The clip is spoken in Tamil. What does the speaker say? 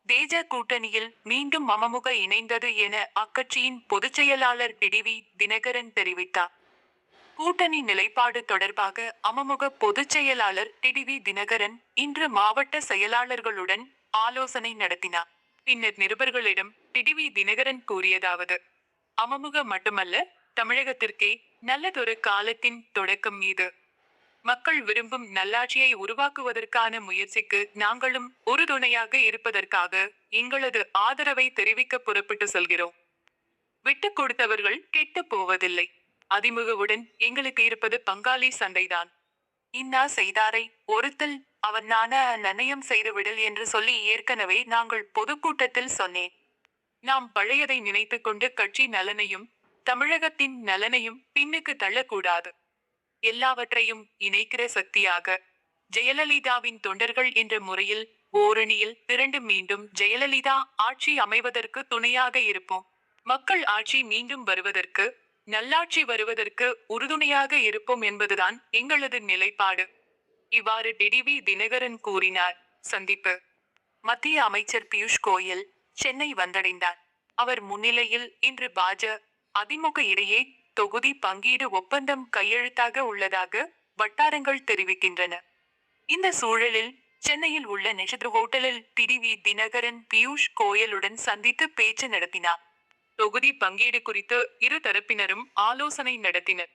தேஜ கூட்டணியில் மீண்டும் அமமுக இணைந்தது என அக்கட்சியின் பொதுச் செயலாளர் டிடிவி தினகரன் தெரிவித்தார். கூட்டணி நிலைப்பாடு தொடர்பாக அமமுக பொதுச் செயலாளர் டிடிவி தினகரன் இன்று மாவட்ட செயலாளர்களுடன் ஆலோசனை நடத்தினார். பின்னர் நிருபர்களிடம் டிடிவி தினகரன் கூறியதாவது: அமமுக மட்டுமல்ல, தமிழகத்திற்கே நல்லதொரு காலத்தின் தொடக்கம் இது. மக்கள் விரும்பும் நல்லாட்சியை உருவாக்குவதற்கான முயற்சிக்கு நாங்களும் உறுதுணையாக இருப்பதற்காக எங்களது ஆதரவை தெரிவிக்க புறப்பட்டு செல்கிறோம். விட்டுக் கொடுத்தவர்கள் கெட்டுப் போவதில்லை. அதிமுகவுடன் எங்களுக்கு இருப்பது பங்காளி சண்டைதான். இன்னா செய்தாரை ஒருத்தல் அவர் நான நன்னயம் செய்துவிடல் என்று சொல்லி ஏற்கனவே நாங்கள் பொதுக்கூட்டத்தில் சொன்னேன். நாம் பழையதை நினைத்துக் கொண்டு கட்சி நலனையும் தமிழகத்தின் நலனையும் பின்னுக்கு தள்ளக்கூடாது. எல்லாவற்றையும் இணைக்கிற சக்தியாக ஜெயலலிதாவின் தொண்டர்கள் என்ற முறையில் ஓரணியில் திரண்டு மீண்டும் ஜெயலலிதா ஆட்சி அமைவதற்கு துணையாக இருப்போம். மக்கள் ஆட்சி மீண்டும் வருவதற்கு, நல்லாட்சி வருவதற்கு உறுதுணையாக இருப்போம் என்பதுதான் எங்களது நிலைப்பாடு. இவ்வாறு டிடிவி தினகரன் கூறினார். சந்திப்பு: மத்திய அமைச்சர் பியூஷ் கோயல் சென்னை வந்தடைந்தார். அவர் முன்னிலையில் இன்று பாஜ. அதிமுக இடையே தொகுதி பங்கீடு ஒப்பந்தம் கையெழுத்தாக உள்ளதாக வட்டாரங்கள் தெரிவிக்கின்றன. இந்த சூழலில் சென்னையில் உள்ள நட்சத்திர ஹோட்டலில் டிடிவி தினகரன் பியூஷ் கோயலுடன் சந்தித்து பேச்சு நடத்தினார். தொகுதி பங்கீடு குறித்து இரு தரப்பினரும் ஆலோசனை நடத்தினர்.